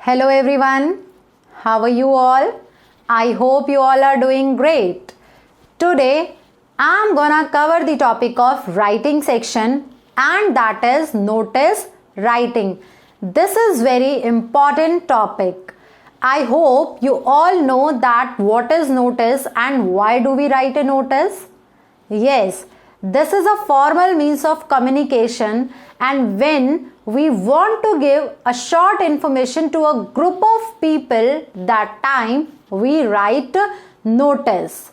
Hello everyone, how are you all? I hope you all are doing great. Today I'm gonna cover the topic of writing section, and that is notice writing. This is very important topic. I hope you all know that what is notice and why do we write a notice? Yes, this is a formal means of communication, and when we want to give a short information to a group of people, that time we write notice.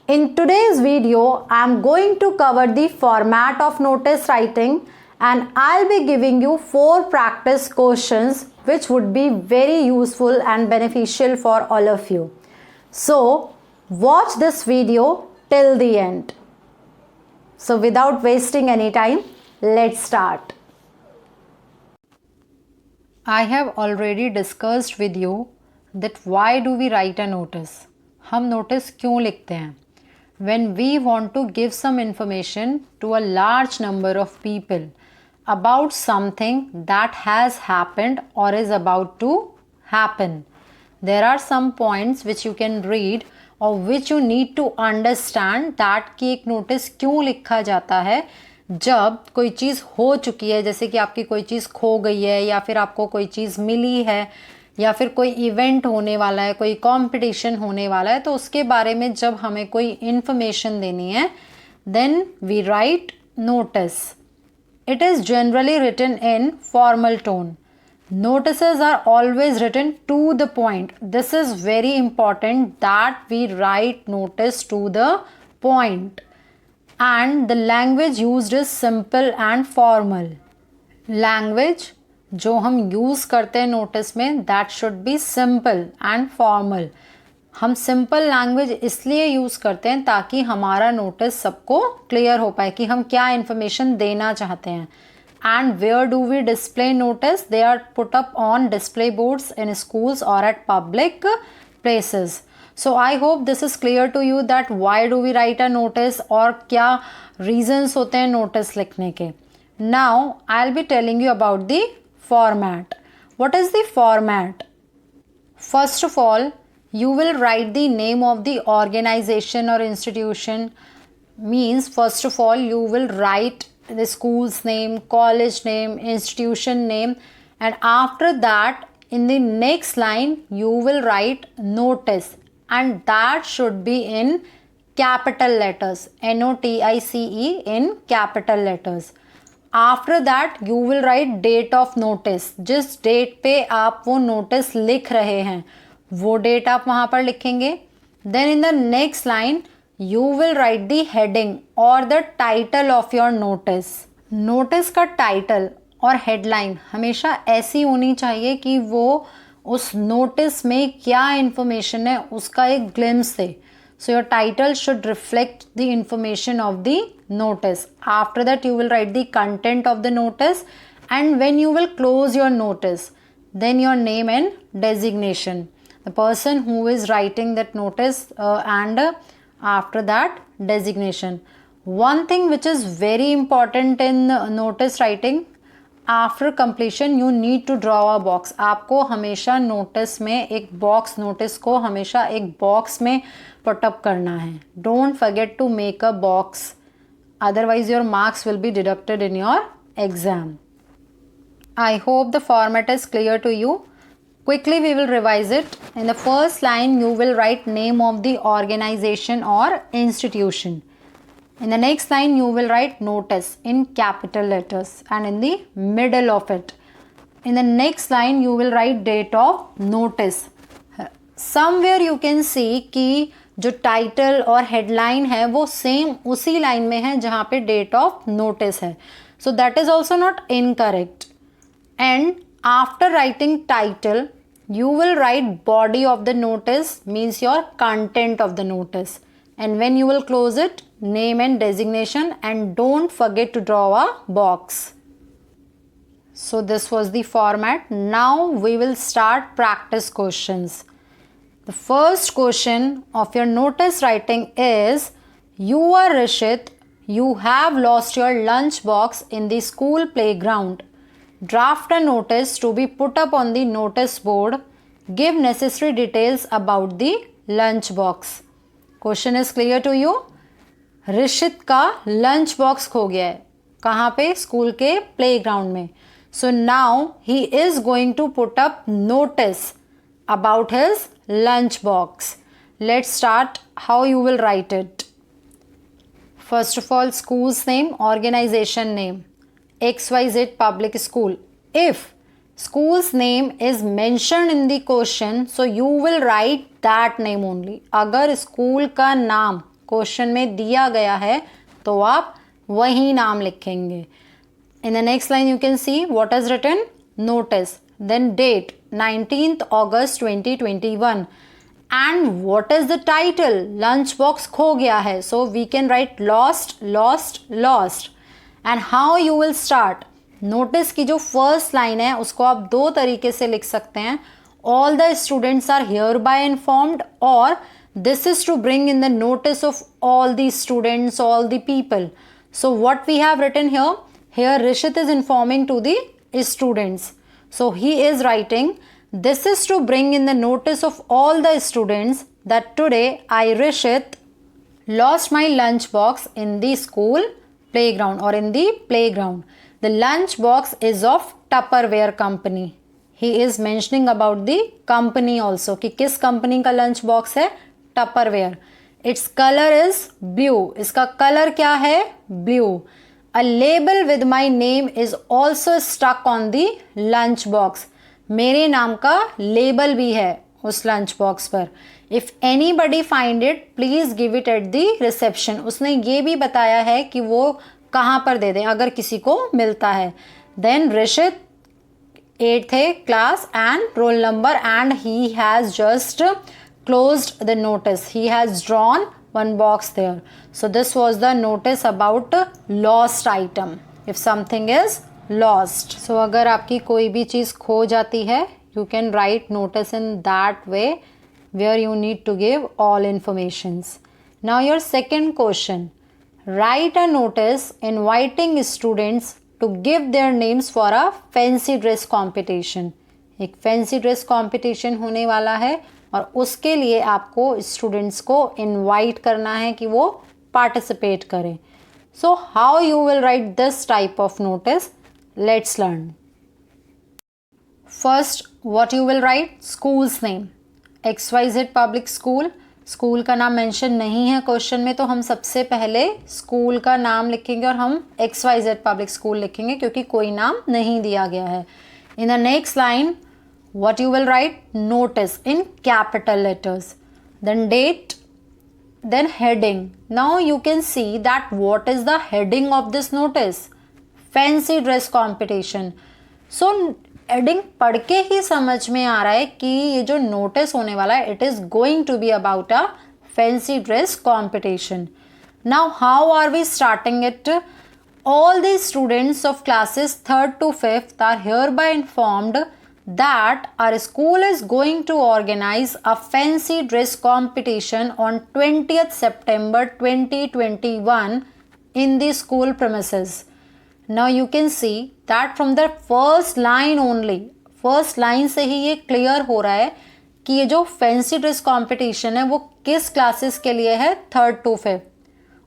In today's video, I am going to cover the format of notice writing, and I'll be giving you 4 practice questions which would be very useful and beneficial for all of you. So, watch this video till the end. So without wasting any time, let's start. I have already discussed with you that why do we write a notice? हम notice क्यों लिखते हैं? When we want to give some information to a large number of people about something that has happened or is about to happen. There are some points which you can read और which you need to understand that कि एक notice क्यों लिखा जाता है जब कोई चीज़ हो चुकी है, जैसे कि आपकी कोई चीज़ खो गई है या फिर आपको कोई चीज़ मिली है या फिर कोई इवेंट होने वाला है, कोई कंपटीशन होने वाला है, तो उसके बारे में जब हमें कोई इन्फॉर्मेशन देनी है then we write notice. It is generally written in formal tone. Notices are always written to the point. This is very important that we write notice to the point. And the language used is simple and formal. Language जो हम use करते हैं notice में that should be simple and formal. हम simple language इसलिए use करते हैं ताकि हमारा notice सबको clear हो पाए कि हम क्या information देना चाहते हैं. And where do we display notice? They are put up on display boards in schools or at public places. So I hope this is clear to you that why do we write a notice और क्या reasons होते हैं notice लिखने के. Now I'll be telling you about the format. What is the format? First of all, you will write the name of the organization or institution. Means first of all you will write the school's name, college name, institution name, and after that in the next line you will write notice, and that should be in capital letters, NOTICE, in capital letters. After that you will write date of notice. जिस date पे आप वो notice लिख रहे हैं वो date आप वहाँ पर लिखेंगे. Then in the next line you will write the heading or the title of your notice. Notice का title और headline हमेशा ऐसी होनी चाहिए कि वो उस notice में क्या information है उसका एक glimpse they. So your title should reflect the information of the notice. After that you will write the content of the notice, and when you will close your notice then your name and designation, the person who is writing that notice, and after that designation. One thing which is very important in notice writing, after completion you need to draw a box. आपको हमेशा notice में एक box, notice को हमेशा एक box में put up करना है. Don't forget to make a box, otherwise your marks will be deducted in your exam. I hope the format is clear to you. Quickly we will revise it. In the first line you will write name of the organization or institution. In the next line you will write notice in capital letters and in the middle of it. In the next line you will write date of notice. Somewhere you can see कि जो title और headline है वो same उसी line में है जहाँ पे date of notice है. So that is also not incorrect. And after writing title you will write body of the notice, means your content of the notice, and when you will close it name and designation, and don't forget to draw a box. So this was the format. Now we will start practice questions. The first question of your notice writing is, you are Rishit, you have lost your lunch box in the school playground. draft a notice to be put up on the notice board, give necessary details about the lunch box. Question is clear to you? Rishit का lunch box खो गया है. कहाँ पे? School के playground में. So now he is going to put up notice about his lunch box. Let's start how you will write it. First of all, school's name, organisation name, XYZ public school. If school's name is mentioned in the question, so you will write that name only. अगर school का नाम question में दिया गया है तो आप वही नाम लिखेंगे. In the next line you can see what is written, notice, then date 19th August 2021, and what is the title, lunch box खो गया है, so we can write lost, lost, lost. And how you will start, notice की जो first line है उसको आप दो तरीके से लिख सकते हैं. All the students are hereby informed, और this is to bring in the notice of all the students, all the people. So what we have written here Rishit is informing to the students. So he is writing, this is to bring in the notice of all the students that today I, Rishit, lost my lunch box in the school playground or in the playground. The lunch box is of Tupperware company. He is mentioning about the company also कि किस company का lunch box है, Tupperware. Its color is blue. इसका colour क्या है? Blue. A label with my name is also stuck on the lunch box. मेरे नाम का लेबल भी है उस लंच बॉक्स पर. If anybody find it, please give it at the reception. उसने ये भी बताया है कि वो कहाँ पर दे दें अगर किसी को मिलता है. Then Rishit 8th class and roll number, and he has just closed the notice. He has drawn one box there. So this was the notice about lost item. If something is lost. So अगर आपकी कोई भी चीज़ खो जाती है, you can write notice in that way where you need to give all informations. Now your second question. Write a notice inviting students to give their names for a fancy dress competition. एक fancy dress competition होने वाला है और उसके लिए आपको students को invite करना है कि वो पार्टिसिपेट करें. So how you will right this type of notice, let's learn. First, what you will right, schools name, XYZ public school. School का नाम मेंशन नहीं है क्वेश्चन में, तो हम सबसे पहले स्कूल का नाम लिखेंगे और हम XYZ पब्लिक स्कूल लिखेंगे क्योंकि कोई नाम नहीं दिया गया है. In the next line, what you will write, notice in capital letters, then date, then heading. Now you can see that what is the heading of this notice, fancy dress competition. So heading पढ़ के ही समझ में आ रहा है कि ये जो notice होने वाला है, it is going to be about a fancy dress competition. Now how are we starting it? All the students of classes 3rd to 5th are hereby informed that our school is going to organize a fancy dress competition on 20th September 2021 in the school premises. Now you can see that from the first line only, first line से ही ये clear हो रहा है कि ये जो fancy dress competition है वो किस classes के लिए है, 3rd to 5th,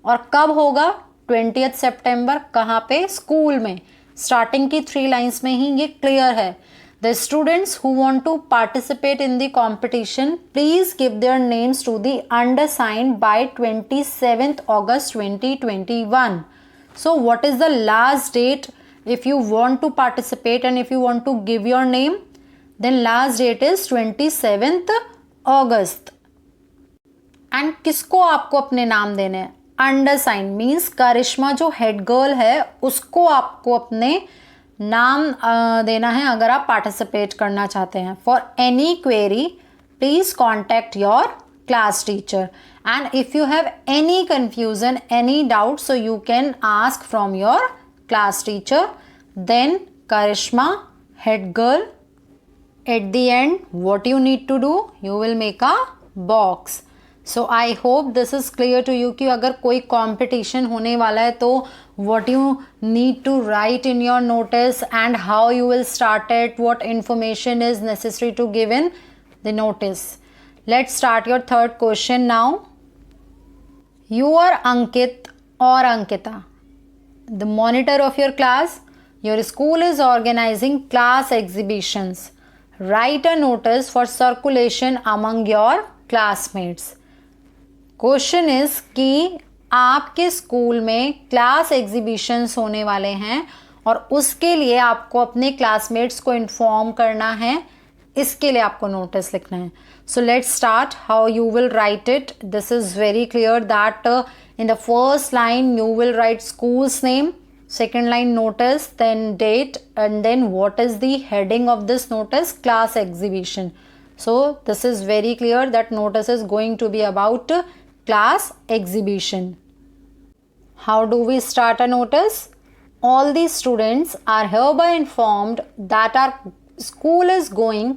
और कब होगा, 20th September. कहाँ पे? स्कूल में. स्टार्टिंग की 3 लाइन्स में ही ये क्लियर है. The students who want to participate in the competition, please give their names to the undersigned by 27th August 2021. So what is the last date if you want to participate and if you want to give your name? Then last date is 27th August. And किसको आपको अपने नाम देने हैं? Undersigned means करिश्मा जो head girl है उसको आपको अपने नाम देना है अगर आप पार्टिसिपेट करना चाहते हैं. For any query please contact your class teacher, and if you have any confusion, any doubt, so you can ask from your class teacher. Then Karishma, head girl, at the end what you need to do, you will make a box. So I hope this is clear to you कि अगर कोई competition होने वाला है तो what you need to write in your notice and how you will start it, what information is necessary to give in the notice. Let's start your third question now. You are Ankit or Ankita, the monitor of your class. Your school is organizing class exhibitions. Write a notice for circulation among your classmates. Question is कि आपके school में class exhibitions होने वाले हैं और उसके लिए आपको अपने क्लासमेट्स को इन्फॉर्म करना है, इसके लिए आपको नोटिस लिखना है. So let's start how you will write it. This is very clear that in the first line you will right schools name, second line notice, then date, and then what is the heading of this notice? Class exhibition. So this is very clear that notice is going to be about class exhibition. How do we start a notice? All the students are hereby informed that our school is going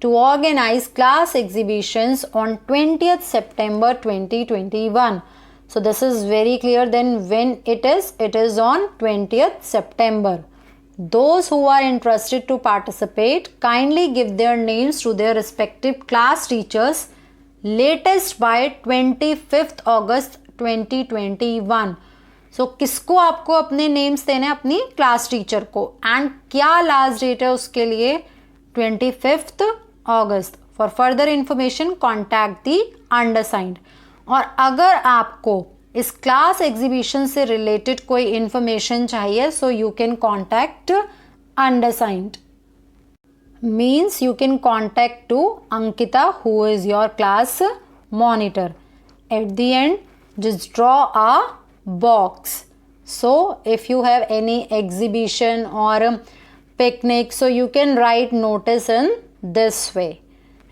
to organize class exhibitions on 20th September 2021. So this is very clear. Then when it is on 20th September. Those who are interested to participate kindly give their names to their respective class teachers latest by 25th August 2021. So किसको आपको अपने names देने हैं? अपनी class teacher को. And क्या last date है उसके लिए? 25th August. For further information contact the undersigned. और अगर आपको इस क्लास एग्जीबिशन से रिलेटेड कोई इंफॉर्मेशन चाहिए so you can contact undersigned. Means you can contact to Ankita who is your class monitor. At the end just draw a box. So if you have any exhibition or picnic so you can write notice in this way.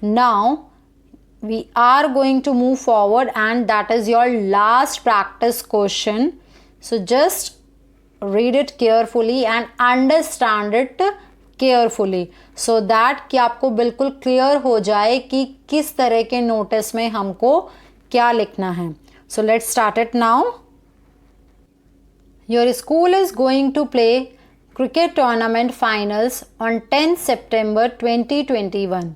Now we are going to move forward and that is your last practice question. So just read it carefully and understand it carefully so that कि आपको बिल्कुल clear हो जाए कि किस तरह के notice में हमको क्या लिखना है. So let's start it now. Your school is going to play cricket tournament finals on 10th September 2021.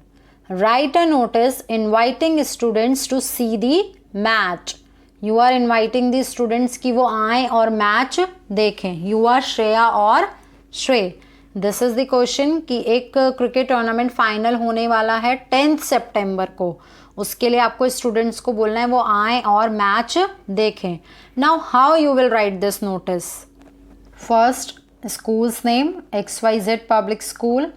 Write a notice inviting students to see the match. You are inviting the students कि वो आएँ और match देखें. You are Shreya और श्रेय. This is the question कि एक cricket tournament final होने वाला है 10th सितंबर को. उसके लिए आपको स्टूडेंट्स को बोलना है वो आएँ और मैच देखें. Now how you will write this notice? First, school's name XYZ Public School.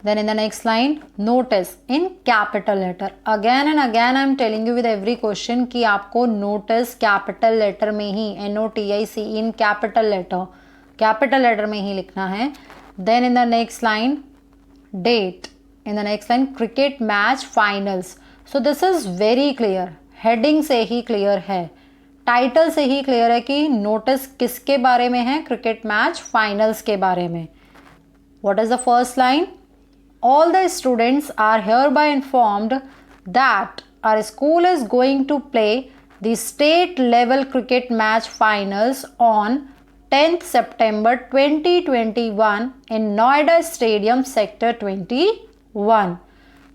Then in the next line, notice in capital letter. Again and again I am telling you with every question कि आपको notice capital letter में ही NOTIC in capital letter में ही लिखना है. Then in the next line, date. In the next line, cricket match finals. So this is very clear. Heading से ही clear है. Title से ही clear है कि नोटिस किसके बारे में है? क्रिकेट मैच फाइनल्स के बारे में. What is the first line? All the students are hereby informed that our school is going to play the state level cricket match finals on 10th September 2021 in Noida Stadium Sector 21.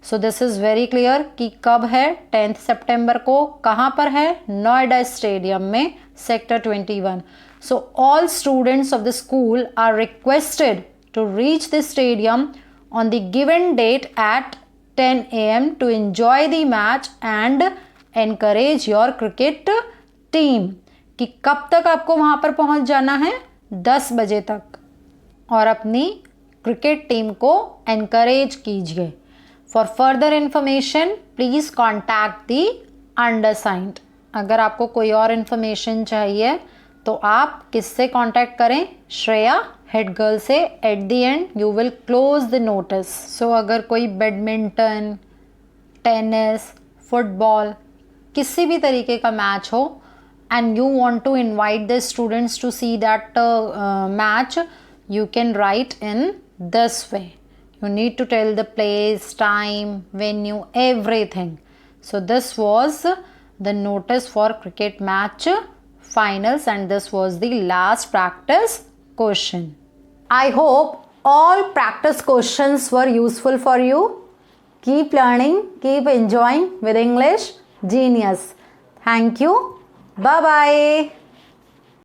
So this is very clear कि कब है? 10th September को. कहाँ पर है? Noida Stadium में Sector 21. So all students of the school are requested to reach the stadium on the given date at 10 AM to enjoy the match and encourage your cricket team. कि कब तक आपको वहाँ पर पहुँच जाना है? 10 बजे तक. और अपनी क्रिकेट टीम को encourage कीजिए. For further information please contact the undersigned. अगर आपको कोई और इन्फॉर्मेशन चाहिए तो आप किससे कांटेक्ट करें? श्रेया हेड गर्ल से. At the end you will close the notice. So अगर कोई बैडमिंटन, टेनिस, फुटबॉल किसी भी तरीके का मैच हो and you want to invite the students to see that match, you can write in this way. You need to tell the place, time, venue, everything. So this was the notice for cricket match finals, and this was the last practice question. I hope all practice questions were useful for you. Keep learning, keep enjoying with English Genius. Thank you. Bye bye.